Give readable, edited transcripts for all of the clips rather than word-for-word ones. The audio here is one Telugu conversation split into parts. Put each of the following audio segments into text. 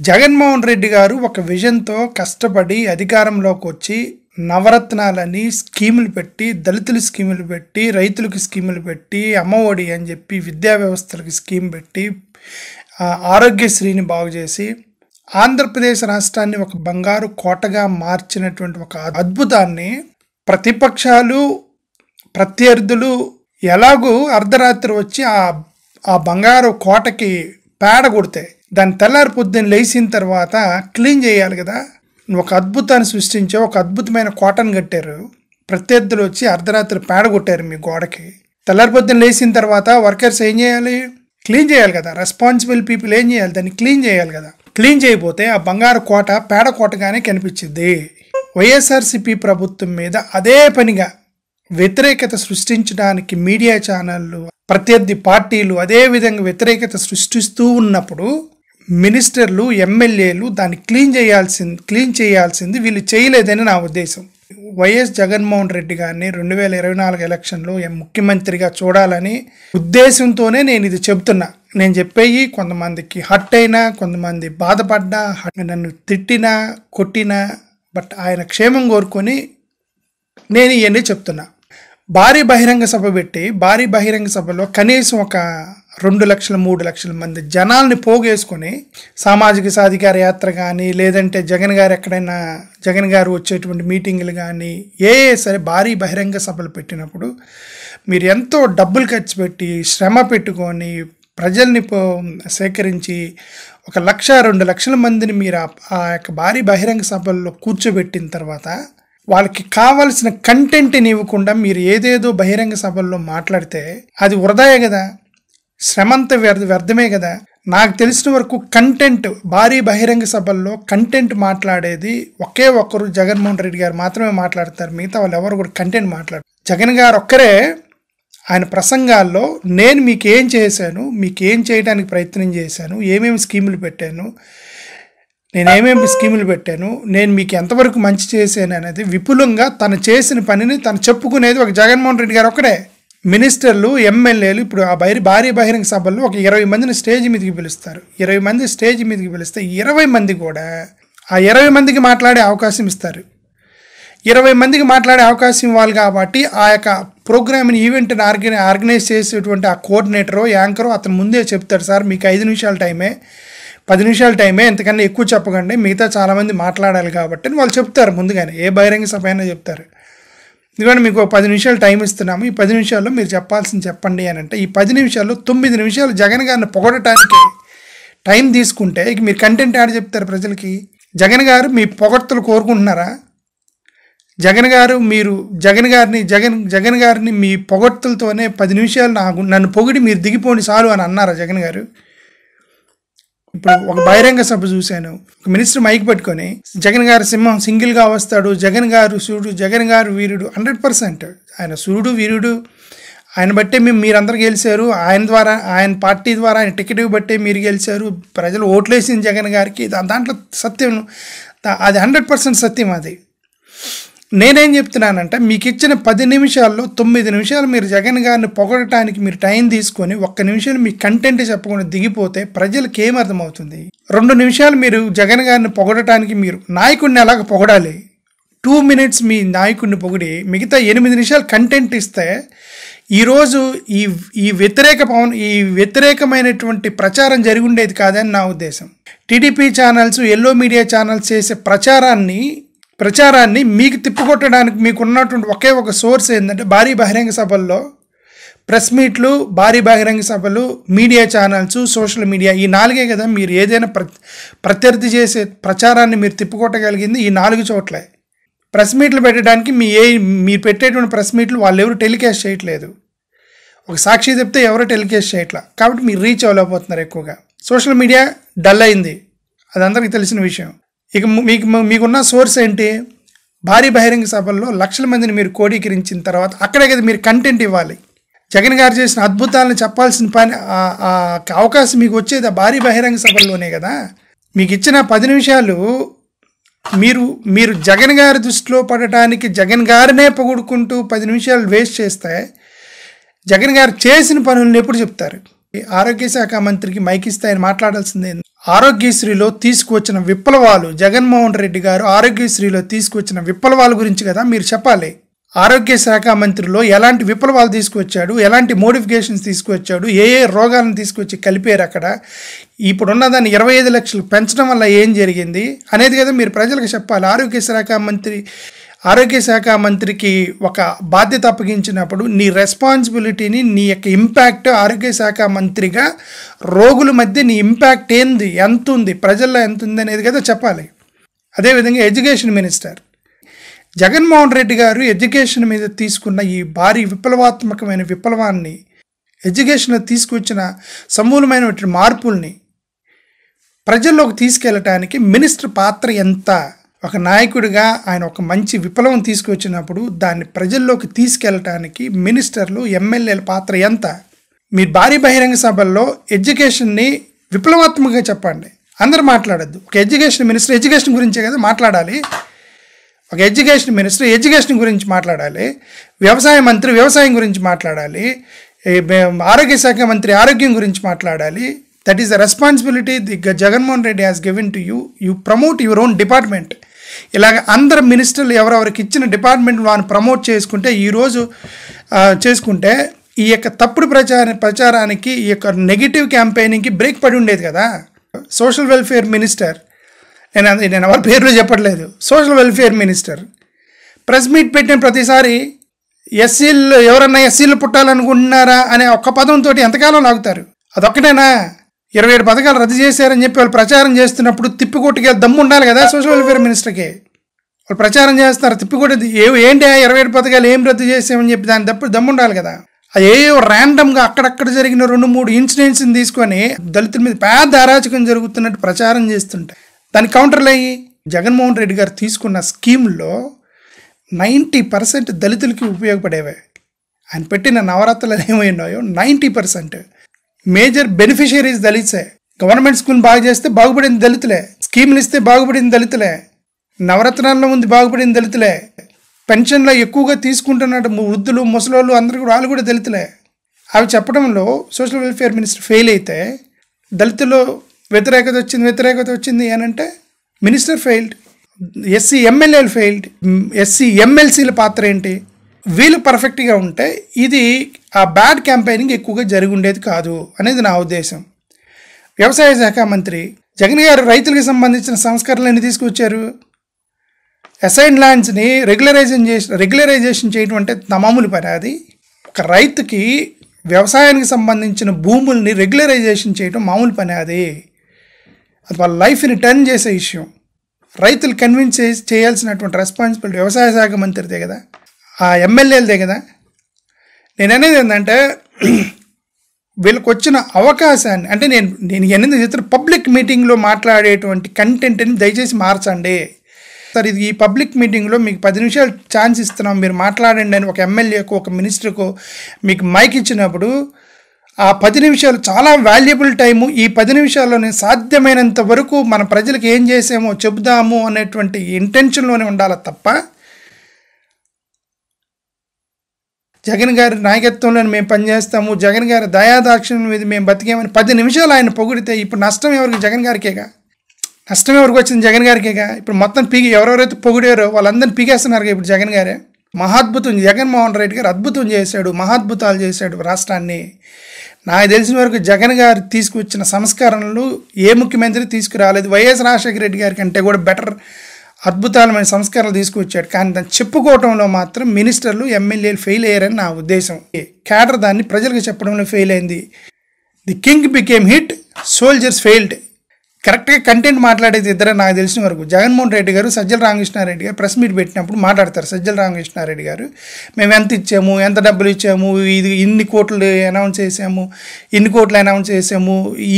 జగన్మోహన్ రెడ్డి గారు ఒక విజన్తో కష్టపడి అధికారంలోకి వచ్చి నవరత్నాలని స్కీములు పెట్టి, దళితుల స్కీములు పెట్టి, రైతులకు స్కీములు పెట్టి, అమ్మఒడి అని చెప్పి విద్యా వ్యవస్థలకు స్కీమ్ పెట్టి, ఆరోగ్యశ్రీని బాగు చేసి ఆంధ్రప్రదేశ్ రాష్ట్రాన్ని ఒక బంగారు కోటగా మార్చినటువంటి ఒక అద్భుతాన్ని ప్రతిపక్షాలు, ప్రత్యర్థులు ఎలాగూ అర్ధరాత్రి వచ్చి ఆ బంగారు కోటకి పేడ కొడితే దాన్ని తెల్లారి పొద్దున్న లేచిన తర్వాత క్లీన్ చేయాలి కదా. ఒక అద్భుతాన్ని సృష్టించే ఒక అద్భుతమైన కోటను కట్టారు. ప్రత్యర్థులు వచ్చి అర్ధరాత్రి పేడ కొట్టారు మీ గోడకి. తెల్లారి పొద్దున్న లేచిన తర్వాత వర్కర్స్ ఏం చేయాలి? క్లీన్ చేయాలి కదా. రెస్పాన్సిబుల్ పీపుల్ ఏం చేయాలి? దాన్ని క్లీన్ చేయాలి కదా. క్లీన్ చేయకపోతే ఆ బంగారు కోట పేడ కోటగానే కనిపించింది. వైఎస్ఆర్సీపీ ప్రభుత్వం మీద అదే పనిగా వ్యతిరేకత సృష్టించడానికి మీడియా ఛానళ్ళు, ప్రత్యర్థి పార్టీలు అదే విధంగా వ్యతిరేకత సృష్టిస్తూ ఉన్నప్పుడు మినిస్టర్లు, ఎమ్మెల్యేలు దాన్ని క్లీన్ చేయాల్సింది వీళ్ళు చేయలేదని నా ఉద్దేశం. వైఎస్ జగన్మోహన్ రెడ్డి గారిని 2024 ఎలక్షన్లో ముఖ్యమంత్రిగా చూడాలని ఉద్దేశంతోనే నేను ఇది చెబుతున్నా. నేను చెప్పేవి కొంతమందికి హర్ట్ అయినా, కొంతమంది బాధపడ్డా, నన్ను తిట్టినా, కొట్టినా, బట్ ఆయన క్షేమం కోరుకొని నేను ఇవన్నీ చెప్తున్నా. భారీ బహిరంగ సభ పెట్టి, భారీ బహిరంగ సభలో కనీసం ఒక 2 లక్షల 3 లక్షల మంది జనాల్ని పోగేసుకొని సామాజిక సాధికార యాత్ర కానీ, లేదంటే జగన్ గారు వచ్చేటువంటి మీటింగులు కానీ, సరే భారీ బహిరంగ సభలు పెట్టినప్పుడు మీరు ఎంతో డబ్బులు ఖర్చు పెట్టి, శ్రమ పెట్టుకొని, ప్రజల్ని సేకరించి 1 లక్ష 2 లక్షల మందిని మీరు ఆ యొక్క భారీ బహిరంగ సభల్లో కూర్చోబెట్టిన తర్వాత వాళ్ళకి కావాల్సిన కంటెంట్ని ఇవ్వకుండా మీరు ఏదేదో బహిరంగ సభల్లో మాట్లాడితే అది వృధాయే కదా, శ్రమంత వ్యర్థమే కదా. నాకు తెలిసిన వరకు కంటెంట్, భారీ బహిరంగ సభల్లో కంటెంట్ మాట్లాడేది ఒకే ఒక్కరు జగన్మోహన్ రెడ్డి గారు మాత్రమే మాట్లాడతారు. మిగతా వాళ్ళు ఎవరు కూడా కంటెంట్ మాట్లాడతారు. జగన్ గారు ఒక్కరే ఆయన ప్రసంగాల్లో నేను మీకు ఏం చేశాను, మీకు ఏం చేయడానికి ప్రయత్నం చేశాను, ఏమేమి స్కీములు పెట్టాను, నేను మీకు ఎంతవరకు మంచి చేశాను అనేది విపులంగా తను చేసిన పనిని తను చెప్పుకునేది ఒక జగన్మోహన్ రెడ్డి గారు ఒక్కడే. మినిస్టర్లు, ఎమ్మెల్యేలు ఇప్పుడు ఆ భారీ బహిరంగ సభల్లో ఒక 20 మందిని స్టేజ్ మీదకి పిలుస్తారు. 20 మంది స్టేజ్ మీదకి పిలిస్తే 20 మంది కూడా ఆ 20 మందికి మాట్లాడే అవకాశం ఇస్తారు. 20 మందికి మాట్లాడే అవకాశం ఇవ్వాలి కాబట్టి ఆ యొక్క ప్రోగ్రామ్ని, ఈవెంట్ని ఆర్గనైజ్ చేసేటువంటి ఆ కోఆర్డినేటరో, యాంకరో అతను ముందే చెప్తాడు, సార్ మీకు 5 నిమిషాల టైమే, 10 నిమిషాల టైమే, ఎంతకన్నా ఎక్కువ చెప్పకండి, మిగతా చాలామంది మాట్లాడాలి కాబట్టి అని వాళ్ళు చెప్తారు ముందుగానే. ఏ బహిరంగ సభ అయినా చెప్తారు, ఎందుకంటే మీకు 10 నిమిషాలు టైం ఇస్తున్నాము, ఈ 10 నిమిషాల్లో మీరు చెప్పాల్సింది చెప్పండి అని. అంటే ఈ 10 నిమిషాల్లో 9 నిమిషాలు జగన్ గారిని పొగడటానికి టైం తీసుకుంటే ఇక మీరు కంటెంట్ యాడ్ చెప్తారు ప్రజలకి. జగన్ గారు మీ పొగడ్తలు కోరుకుంటున్నారా? జగన్ గారిని మీ పొగడ్తలతోనే 10 నిమిషాలు నన్ను పొగిడి మీరు దిగిపోండి చాలు అని అన్నారా జగన్ గారు? ఇప్పుడు ఒక బహిరంగ సభ చూశాను, ఒక మినిస్టర్ మైక్ పెట్టుకొని జగన్ గారు సింహం సింగిల్గా వస్తాడు, జగన్ గారు సూర్యుడు, జగన్ గారు వీరుడు, 100% ఆయన సూర్యుడు, వీరుడు, ఆయన బట్టే మీరందరూ గెలిచారు, ఆయన పార్టీ ద్వారా ఆయన టికెట్ బట్టే మీరు గెలిచారు, ప్రజలు ఓట్లేసింది జగన్ గారికి, దాంట్లో సత్యం, అది 100% సత్యం. అది నేనేం చెప్తున్నానంటే మీకు ఇచ్చిన 10 నిమిషాల్లో 9 నిమిషాలు మీరు జగన్ గారిని పొగడటానికి మీరు టైం తీసుకొని 1 నిమిషం మీ కంటెంట్ చెప్పకుండా దిగిపోతే ప్రజలకు ఏమర్థమవుతుంది? 2 నిమిషాలు మీరు జగన్ గారిని పొగడటానికి మీరు నాయకుడిని ఎలాగ పొగడాలి? 2 మినిట్స్ మీ నాయకుడిని పొగిడి మిగతా 8 నిమిషాలు కంటెంట్ ఇస్తే ఈరోజు ఈ వ్యతిరేకమైనటువంటి ప్రచారం జరిగి ఉండేది కాదని నా ఉద్దేశం. TDP channels, yellow media channels చేసే ప్రచారాన్ని మీకు తిప్పుకొట్టడానికి మీకు ఉన్నటువంటి ఒకే ఒక సోర్స్ ఏంటంటే భారీ బహిరంగ సభల్లో ప్రెస్ మీట్లు, భారీ బహిరంగ సభలు, మీడియా ఛానల్స్, సోషల్ మీడియా, ఈ 4 కదా మీరు ఏదైనా ప్రత్యర్థి చేసే ప్రచారాన్ని మీరు తిప్పుకొట్టగలిగింది ఈ 4 చోట్లే. ప్రెస్ మీట్లు పెట్టడానికి మీరు పెట్టేటువంటి ప్రెస్ మీట్లు వాళ్ళు ఎవరు టెలికాస్ట్ చేయట్లేదు. ఒక సాక్షి చెప్తే ఎవరో టెలికాస్ట్ చేయట్లా, కాబట్టి మీరు రీచ్ అవ్వలేకపోతున్నారు ఎక్కువగా. సోషల్ మీడియా డల్ అయింది, అది అందరికీ తెలిసిన విషయం. ఇక మీకున్న సోర్స్ ఏంటి? భారీ బహిరంగ సభల్లో లక్షల మందిని మీరు కోడీకరించిన తర్వాత అక్కడే కదా మీరు కంటెంట్ ఇవ్వాలి. జగన్ గారు చేసిన అద్భుతాలను చెప్పాల్సిన పని, అవకాశం మీకు వచ్చేది ఆ భారీ బహిరంగ సభల్లోనే కదా. మీకు ఇచ్చిన 10 నిమిషాలు మీరు జగన్ గారి దృష్టిలో పడటానికి జగన్ గారినే పొగుడుకుంటూ 10 నిమిషాలు వేస్ట్ చేస్తే జగన్ గారు చేసిన పనులను ఎప్పుడు చెప్తారు? ఆరోగ్య శాఖ మంత్రికి మైక్ ఇస్తే ఆయన మాట్లాడాల్సిందే. ఆరోగ్యశ్రీలో తీసుకువచ్చిన విప్లవాలు, జగన్మోహన్ రెడ్డి గారు ఆరోగ్యశ్రీలో తీసుకువచ్చిన విప్లవాల గురించి కదా మీరు చెప్పాలి. ఆరోగ్య శాఖ మంత్రిలో ఎలాంటి విప్లవాలు తీసుకువచ్చాడు, ఎలాంటి మోడిఫికేషన్స్ తీసుకువచ్చాడు, ఏ ఏ రోగాలను తీసుకొచ్చి కలిపారు అక్కడ, ఇప్పుడున్న దాన్ని 25 లక్షలు పెంచడం వల్ల ఏం జరిగింది అనేది కదా మీరు ప్రజలకు చెప్పాలి. ఆరోగ్య శాఖ మంత్రికి ఒక బాధ్యత అప్పగించినప్పుడు నీ రెస్పాన్సిబిలిటీని, నీ యొక్క ఇంపాక్ట్ ఆరోగ్య శాఖ మంత్రిగా రోగుల మధ్య నీ ఇంపాక్ట్ ఏంది, ఎంత ఉంది, ప్రజల్లో ఎంత ఉంది అనేది కదా చెప్పాలి. అదేవిధంగా ఎడ్యుకేషన్ మినిస్టర్ జగన్మోహన్ రెడ్డి గారు ఎడ్యుకేషన్ మీద తీసుకున్న ఈ భారీ విప్లవాత్మకమైన విప్లవాన్ని, ఎడ్యుకేషన్లో తీసుకొచ్చిన సమూలమైన మార్పుల్ని ప్రజల్లోకి తీసుకెళ్ళటానికి మినిస్టర్ పాత్ర ఎంత? ఒక నాయకుడిగా ఆయన ఒక మంచి విప్లవం తీసుకొచ్చినప్పుడు దాన్ని ప్రజల్లోకి తీసుకెళ్ళటానికి మినిస్టర్లు, ఎమ్మెల్యేల పాత్ర ఎంత? మీరు భారీ బహిరంగ సభల్లో ఎడ్యుకేషన్ని విప్లవాత్మకంగా చెప్పండి. అందరూ మాట్లాడద్దు. ఒక ఎడ్యుకేషన్ మినిస్టర్ ఎడ్యుకేషన్ గురించే కదా మాట్లాడాలి. ఒక ఎడ్యుకేషన్ మినిస్టర్ ఎడ్యుకేషన్ గురించి మాట్లాడాలి, వ్యవసాయ మంత్రి వ్యవసాయం గురించి మాట్లాడాలి, ఆరోగ్య శాఖ మంత్రి ఆరోగ్యం గురించి మాట్లాడాలి. That is the responsibility the Jaganmohan Reddy has given to you. You promote your own department. ఇలాగ అందరు మినిస్టర్లు ఎవరెవరికి ఇచ్చిన డిపార్ట్మెంట్ వారిని ప్రమోట్ చేసుకుంటే, ఈరోజు చేసుకుంటే ఈ యొక్క తప్పుడు ప్రచారానికి, ఈ యొక్క నెగిటివ్ క్యాంపెయినింగ్కి బ్రేక్ పడి ఉండేది కదా. సోషల్ వెల్ఫేర్ మినిస్టర్, నేను ఎవరి పేర్లు చెప్పట్లేదు, social welfare minister press meet పెట్టిన ప్రతిసారి ఎస్సీలు ఎవరన్నా ఎస్సీలు పుట్టాలనుకుంటున్నారా అనే ఒక్క పదంతో ఎంతకాలం లాగుతారు? అదొక్కటేనా? 27 పథకాలు రద్దు చేశారని చెప్పి వాళ్ళు ప్రచారం చేస్తున్నప్పుడు తిప్పికొట్టుకే దమ్ము ఉండాలి కదా సోషల్ వెల్ఫేర్ మినిస్టర్కి. వాళ్ళు ప్రచారం చేస్తున్నారు, తిప్పికొట్టి ఏంటి 27 పథకాలు ఏం రద్దు చేసామని చెప్పి దాని దమ్ము ఉండాలి కదా. అది ర్యాండమ్గా అక్కడక్కడ జరిగిన 2-3 ఇన్సిడెంట్స్ని తీసుకొని దళితుల మీద పెద్ద అరాచకం జరుగుతున్నట్టు ప్రచారం చేస్తుంటాయి. దానికి కౌంటర్లు అయ్యి జగన్మోహన్ రెడ్డి గారు తీసుకున్న స్కీమ్లో 90% దళితులకి ఉపయోగపడేవే. ఆయన పెట్టిన నవరత్నాలు ఏమైనాయో 90% మేజర్ బెనిఫిషియరీస్ దళిత్సే. గవర్నమెంట్ స్కూల్ బాగు చేస్తే బాగుపడింది దళితులే, స్కీములు ఇస్తే బాగుపడింది దళితులే, నవరత్నాల్లో ఉంది బాగుపడింది దళితులే, పెన్షన్లో ఎక్కువగా తీసుకుంటున్నట్టు వృద్ధులు ముసలోళ్ళు అందరూ కూడా వాళ్ళు కూడా దళితులే. అవి చెప్పడంలో సోషల్ వెల్ఫేర్ మినిస్టర్ ఫెయిల్ అయితే దళితులు వ్యతిరేకత వచ్చింది అని అంటే మినిస్టర్ ఫెయిల్డ్, ఎస్సీ ఎమ్మెల్యేలు ఫెయిల్డ్, ఎస్సీ ఎమ్మెల్సీల పాత్ర ఏంటి? వీళ్ళు పర్ఫెక్ట్గా ఉంటే ఇది ఆ బ్యాడ్ క్యాంపెయినింగ్ ఎక్కువగా జరిగి ఉండేది కాదు అనేది నా ఉద్దేశం. వ్యవసాయ శాఖ మంత్రి జగన్ గారు రైతులకు సంబంధించిన సంస్కరణలన్నీ తీసుకొచ్చారు. అసైన్ ల్యాండ్స్ని రెగ్యులరైజేషన్ చేయడం అంటే మామూలు పని. అది ఒక రైతుకి వ్యవసాయానికి సంబంధించిన భూముల్ని రెగ్యులరైజేషన్ చేయడం మామూలు పని. అది వాళ్ళ లైఫ్ని టర్న్ చేసే విషయం. రైతులు కన్విన్స్ చేయాల్సినటువంటి రెస్పాన్సిబిలిటీ వ్యవసాయ శాఖ మంత్రిదే కదా, ఆ ఎమ్మెల్యేలదే కదా. నేను అనేది ఏంటంటే వీళ్ళకి వచ్చిన అవకాశాన్ని, అంటే నేను ఎన్ని చెప్తాను, పబ్లిక్ మీటింగ్లో మాట్లాడేటువంటి కంటెంట్ని దయచేసి మార్చండి సార్. ఇది ఈ పబ్లిక్ మీటింగ్లో మీకు 10 నిమిషాలు ఛాన్స్ ఇస్తున్నాం, మీరు మాట్లాడండి అని ఒక ఎమ్మెల్యేకు, ఒక మినిస్టర్కు మీకు మైక్ ఇచ్చినప్పుడు ఆ 10 నిమిషాలు చాలా వాల్యుబుల్ టైము. ఈ 10 నిమిషాల్లోనే సాధ్యమైనంత వరకు మన ప్రజలకు ఏం చేసామో చెబుదాము అనేటువంటి ఇంటెన్షన్లోనే ఉండాలి తప్ప జగన్ గారి నాయకత్వంలో మేము పనిచేస్తాము, జగన్ గారి దయాదాక్షిణ్యం మీద మేము బతికేమని 10 నిమిషాలు ఆయన పొగిడితే ఇప్పుడు నష్టం ఎవరికి? జగన్ గారికేగా. నష్టం ఎవరికి వచ్చింది? జగన్ గారికేగా. ఇప్పుడు మొత్తం ఎవరెవరైతే పొగిడారో వాళ్ళందరినీ పీకేస్తున్నారు ఇప్పుడు జగన్ గారే. మహాద్భుతం జగన్మోహన్ రెడ్డి గారు అద్భుతం చేశాడు, మహాద్భుతాలు చేశాడు రాష్ట్రాన్ని. నాకు తెలిసిన వరకు జగన్ గారు తీసుకువచ్చిన సంస్కరణలు ఏ ముఖ్యమంత్రి తీసుకురాలేదు. వైఎస్ రాజశేఖర రెడ్డి గారి కంటే కూడా బెటర్ అద్భుతాలమైన సంస్కరణలు తీసుకువచ్చాడు. కానీ దాన్ని చెప్పుకోవడంలో మాత్రం మినిస్టర్లు, ఎమ్మెల్యేలు ఫెయిల్ అయ్యారని నా ఉద్దేశం. క్యాడర్ దాన్ని ప్రజలకు చెప్పడంలో ఫెయిల్ అయింది. The king became hit, soldiers failed. కరెక్ట్గా కంటెంట్ మాట్లాడేది ఇద్దరే నాకు తెలిసిన వరకు. జగన్మోహన్ రెడ్డి గారు, సజ్జల రామకృష్ణారెడ్డి గారు ప్రెస్ మీట్ పెట్టినప్పుడు మాట్లాడతారు. సజ్జల రామకృష్ణారెడ్డి గారు మేము ఎంత ఇచ్చాము, ఎంత డబ్బులు ఇచ్చాము, ఇది ఇన్ని కోట్లు అనౌన్స్ చేసాము,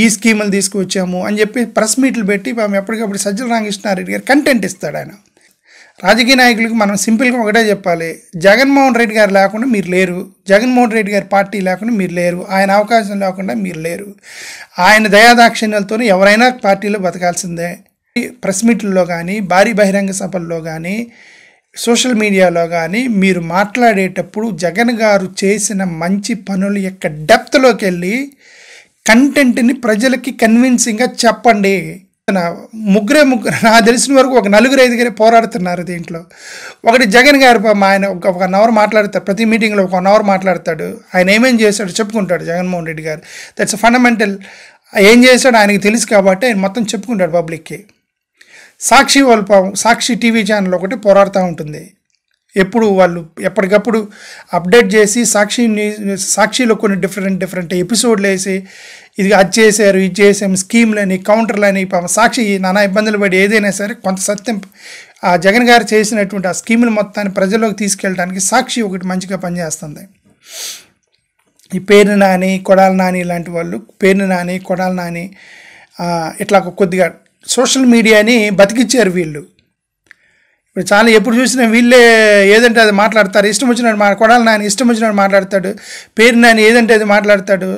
ఈ స్కీములు తీసుకువచ్చాము అని చెప్పి ప్రెస్ మీట్లు పెట్టి మేము ఎప్పటికప్పుడు సజ్జల రామకృష్ణారెడ్డి గారు కంటెంట్ ఇస్తాడు. ఆయన రాజకీయ నాయకులకు మనం సింపుల్గా ఒకటే చెప్పాలి, జగన్మోహన్ రెడ్డి గారు లేకుండా మీరు లేరు, జగన్మోహన్ రెడ్డి గారి పార్టీ లేకుండా మీరు లేరు, ఆయన అవకాశం లేకుండా మీరు లేరు. ఆయన దయాదాక్షిణ్యాలతో ఎవరైనా పార్టీలో బతకాల్సిందే. ప్రెస్ మీట్లలో కానీ, భారీ బహిరంగ సభల్లో కానీ, సోషల్ మీడియాలో కానీ మీరు మాట్లాడేటప్పుడు జగన్ గారు చేసిన మంచి పనుల యొక్క డెప్త్లోకి వెళ్ళి కంటెంట్ని ప్రజలకి కన్విన్సింగ్గా చెప్పండి. ముగ్గురు నాకు తెలిసిన వరకు ఒక 4-5 పోరాడుతున్నారు దీంట్లో. ఒకటి జగన్ గారు, ఆయన ఒక 1 అవర్ మాట్లాడతాడు, ప్రతి మీటింగ్లో ఒక 1 అవర్ మాట్లాడతాడు. ఆయన ఏమేం చేశాడు చెప్పుకుంటాడు జగన్మోహన్ రెడ్డి గారు. That's fundamental. ఏం చేశాడు ఆయనకి తెలుసు కాబట్టి ఆయన మొత్తం చెప్పుకుంటాడు పబ్లిక్కి. సాక్షి సాక్షి టీవీ ఛానల్ ఒకటి పోరాడుతూ ఉంటుంది. ఎప్పుడు వాళ్ళు ఎప్పటికప్పుడు అప్డేట్ చేసి సాక్షిలో కొన్ని డిఫరెంట్ ఎపిసోడ్లు వేసి ఇది అది చేశారు, ఇది చేసాము, స్కీమ్లని, కౌంటర్లని, సాక్షి నానా ఇబ్బందులు పడి ఏదైనా సరే కొంత సత్యం ఆ జగన్ గారు చేసినటువంటి ఆ స్కీములు మొత్తాన్ని ప్రజల్లోకి తీసుకెళ్ళడానికి సాక్షి ఒకటి మంచిగా పనిచేస్తుంది. ఈ పేరు నాని, కొడాలి నాని లాంటి వాళ్ళు, పేరు నాని, కొడాలి నాని ఇట్లా కొద్దిగా సోషల్ మీడియాని బతికిచ్చారు వీళ్ళు. ఇప్పుడు చాలా ఎప్పుడు చూసినా వీళ్ళే ఏదంటే అది మాట్లాడతారు, ఇష్టం వచ్చినట్టు కొడాలి నాని ఇష్టం వచ్చినట్టు మాట్లాడతాడు, పేరు నాని ఏదంటే అది మాట్లాడతాడు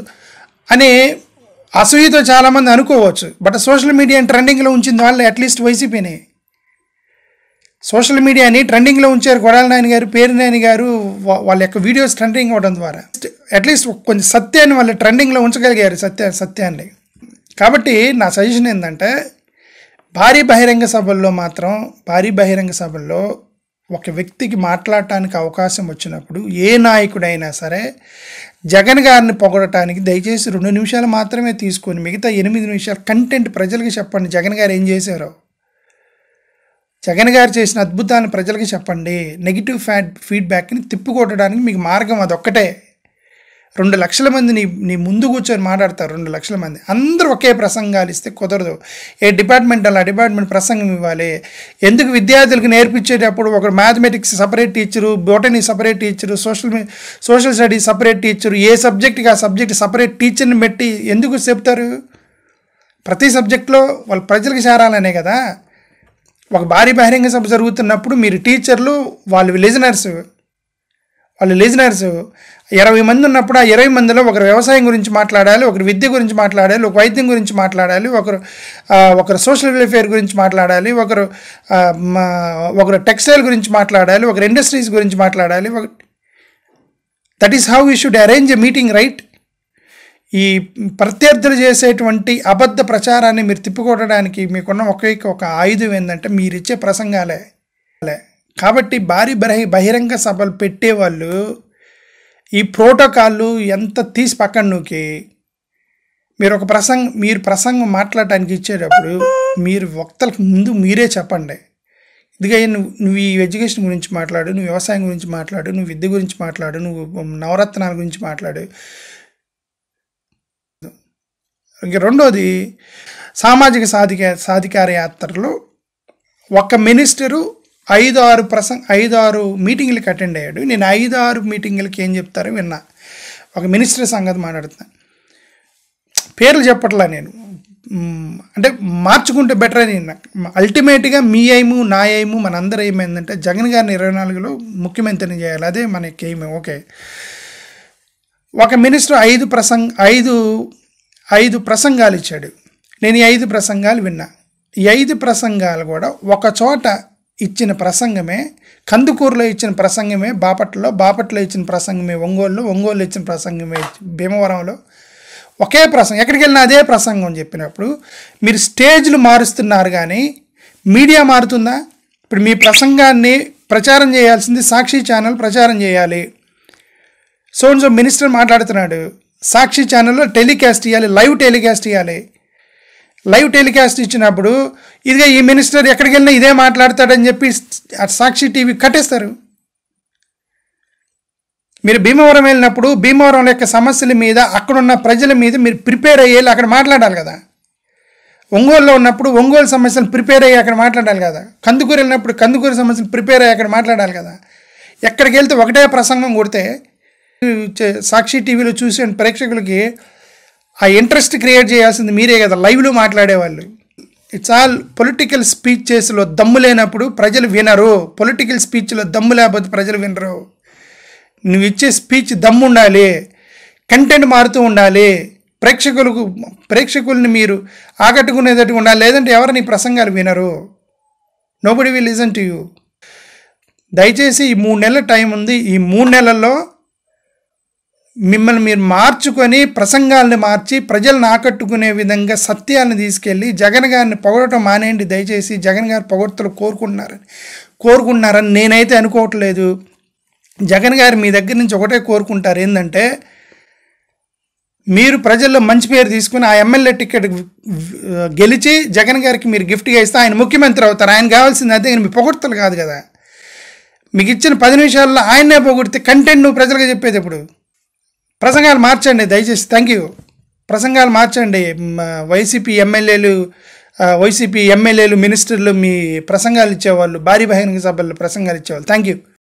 అని అసూయతో చాలామంది అనుకోవచ్చు. బట్ సోషల్ మీడియాని ట్రెండింగ్లో ఉంచింది వాళ్ళు అట్లీస్ట్ వైసీపీని. సోషల్ మీడియాని ట్రెండింగ్లో ఉంచారు కొడాలి నాని గారు, పేరు నాని గారు. వాళ్ళ యొక్క వీడియోస్ ట్రెండింగ్ అవ్వడం ద్వారా అట్లీస్ట్ కొంచెం సత్యాన్ని వాళ్ళు ట్రెండింగ్లో ఉంచగలిగారు, సత్యాన్ని. కాబట్టి నా సజెషన్ ఏంటంటే భారీ బహిరంగ సభల్లో ఒక వ్యక్తికి మాట్లాడటానికి అవకాశం వచ్చినప్పుడు ఏ నాయకుడైనా సరే జగన్ గారిని పొగడటానికి దయచేసి 2 నిమిషాలు మాత్రమే తీసుకొని మిగతా 8 నిమిషాలు కంటెంట్ ప్రజలకి చెప్పండి. జగన్ గారు ఏం చేశారో, జగన్ గారు చేసిన అద్భుతాలను ప్రజలకి చెప్పండి. నెగిటివ్ ఫీడ్బ్యాక్ని తిప్పికొట్టడానికి మీకు మార్గం అదొక్కటే. 2 లక్షల మంది నీ ముందు కూర్చొని మాట్లాడతారు. 2 లక్షల మంది అందరూ ఒకే ప్రసంగాలు ఇస్తే కుదరదు. ఏ డిపార్ట్మెంట్ అలా డిపార్ట్మెంట్ ప్రసంగం ఇవ్వాలి. ఎందుకు విద్యార్థులకు నేర్పించేటప్పుడు ఒకరు mathematics separate teacher, botany separate teacher, social studies separate teacher, ఏ సబ్జెక్ట్కి ఆ సబ్జెక్ట్ సపరేట్ టీచర్ని పెట్టి ఎందుకు చెప్తారు? ప్రతి సబ్జెక్ట్లో వాళ్ళ ప్రజలకు చేరాలనే కదా. ఒక భారీ బహిరంగ సభ జరుగుతున్నప్పుడు మీరు టీచర్లు, వాళ్ళు లిజనర్స్ 20 మంది ఉన్నప్పుడు ఆ 20 మందిలో ఒకరు వ్యవసాయం గురించి మాట్లాడాలి, ఒకరు విద్య గురించి మాట్లాడాలి, ఒక వైద్యం గురించి మాట్లాడాలి, ఒకరు సోషల్ వెల్ఫేర్ గురించి మాట్లాడాలి, ఒకరు టెక్స్టైల్ గురించి మాట్లాడాలి, ఒకరు ఇండస్ట్రీస్ గురించి మాట్లాడాలి. That is how we should arrange a meeting, right? ఈ ప్రత్యర్థులు చేసేటువంటి అబద్ధ ప్రచారాన్ని మీరు తిప్పికొట్టడానికి మీకున్న ఒక ఆయుధం ఏంటంటే మీరు ఇచ్చే ప్రసంగాలే. కాబట్టి భారీ బహిరంగ సభలు పెట్టేవాళ్ళు ఈ ప్రోటోకాల్లు ఎంత తీసి పక్కన నూకి మీరు ప్రసంగం మాట్లాడటానికి ఇచ్చేటప్పుడు మీరు వక్తలకు ముందు మీరే చెప్పండి. ఇదిగా నువ్వు ఈ ఎడ్యుకేషన్ గురించి మాట్లాడు, నువ్వు వ్యవసాయం గురించి మాట్లాడు, నువ్వు విద్య గురించి మాట్లాడు, నువ్వు నవరత్నాల గురించి మాట్లాడు. ఇంక రెండోది సామాజిక సాధికార యాత్రలో ఒక మినిస్టరు 5-6 మీటింగ్లకి అటెండ్ అయ్యాడు. నేను 5-6 మీటింగ్లకి ఏం చెప్తారో విన్నా. ఒక మినిస్టర్ సంగతి మాట్లాడుతున్నా, పేర్లు చెప్పట్లా నేను, అంటే మార్చుకుంటే బెటర్ అని. అల్టిమేట్గా మీ ఎయిము నా ఎయిము మనందరూ ఏమైందంటే జగన్ గారిని 24లో ముఖ్యమంత్రిని చేయాలి, అదే మనకి ఎయిమ్. ఓకే, ఒక మినిస్టర్ 5 ప్రసంగాలు ఇచ్చాడు. నేను ఈ 5 ప్రసంగాలు విన్నా. ఈ 5 ప్రసంగాలు కూడా ఒక చోట ఇచ్చిన ప్రసంగమే, కందుకూరులో ఇచ్చిన ప్రసంగమే బాపట్లలో ఇచ్చిన ప్రసంగమే ఒంగోలులో ఇచ్చిన ప్రసంగమే భీమవరంలో, ఒకే ప్రసంగం. ఎక్కడికి వెళ్ళినా అదే ప్రసంగం చెప్పినప్పుడు మీరు స్టేజ్లు మారుస్తున్నారు కానీ మీడియా మారుతుందా? ఇప్పుడు మీ ప్రసంగాన్ని ప్రచారం చేయాల్సింది సాక్షి ఛానల్ ప్రచారం చేయాలి. సో మినిస్టర్ మాట్లాడుతున్నాడు, సాక్షి ఛానల్లో టెలికాస్ట్ ఇవ్వాలి, లైవ్ టెలికాస్ట్ ఇవ్వాలి. లైవ్ టెలికాస్ట్ ఇచ్చినప్పుడు ఇదిగా ఈ మినిస్టర్ ఎక్కడికి వెళ్ళినా ఇదే మాట్లాడతాడని చెప్పి సాక్షి టీవీ కట్టేస్తారు. మీరు భీమవరం వెళ్ళినప్పుడు భీమవరం యొక్క సమస్యల మీద, అక్కడున్న ప్రజల మీద మీరు ప్రిపేర్ అయ్యేది అక్కడ మాట్లాడాలి కదా. ఒంగోలులో ఉన్నప్పుడు ఒంగోలు సమస్యలు ప్రిపేర్ అయ్యి అక్కడ మాట్లాడాలి కదా. కందుకూరు వెళ్ళినప్పుడు కందుకూరు సమస్యలు ప్రిపేర్ అయ్యి అక్కడ మాట్లాడాలి కదా. ఎక్కడికి వెళ్తే ఒకటే ప్రసంగం కొడితే సాక్షి టీవీలో చూసే ప్రేక్షకులకి ఆ ఇంట్రెస్ట్ క్రియేట్ చేయాల్సింది మీరే కదా, లైవ్లో మాట్లాడేవాళ్ళు. ఇట్స్ ఆల్ పొలిటికల్ స్పీచెస్లో దమ్ము లేనప్పుడు ప్రజలు వినరు. పొలిటికల్ స్పీచ్లో దమ్ము లేకపోతే ప్రజలు వినరు. నువ్వు ఇచ్చే స్పీచ్ దమ్ము ఉండాలి, కంటెంట్ మారుతూ ఉండాలి, ప్రేక్షకుల్ని మీరు ఆకట్టుకునేటట్టు ఉండాలి. లేదంటే ఎవరు నీ ప్రసంగాలు వినరు. Nobody will listen to you. దయచేసి ఈ 3 నెలల టైం ఉంది. ఈ 3 నెలల్లో మిమ్మల్ని మీరు మార్చుకొని ప్రసంగాలను మార్చి ప్రజలను ఆకట్టుకునే విధంగా సత్యాలను తీసుకెళ్ళి జగన్ గారిని పొగడటం మానేయండి దయచేసి. జగన్ గారి పొగడ్తలు కోరుకుంటున్నారని నేనైతే అనుకోవట్లేదు. జగన్ గారు మీ దగ్గర నుంచి ఒకటే కోరుకుంటారు, ఏంటంటే మీరు ప్రజల్లో మంచి పేరు తీసుకుని ఆ ఎమ్మెల్యే టికెట్ గెలిచి జగన్ గారికి మీరు గిఫ్ట్గా ఇస్తే ఆయన ముఖ్యమంత్రి అవుతారు. ఆయన కావాల్సింది అదే, మీ పొగడ్తలు కాదు కదా. మీకు ఇచ్చిన 10 నిమిషాల్లో ఆయన్నే పొగిడితే కంటెంట్ నువ్వు ప్రజలకు చెప్పేది ఎప్పుడు? ప్రసంగాలు మార్చండి దయచేసి. Thank you. ప్రసంగాలు మార్చండి. వైసీపీ ఎమ్మెల్యేలు మినిస్టర్లు మీ ప్రసంగాలు ఇచ్చేవాళ్ళు, భారీ బహిరంగ సభల్లో ప్రసంగాలు ఇచ్చేవాళ్ళు. Thank you.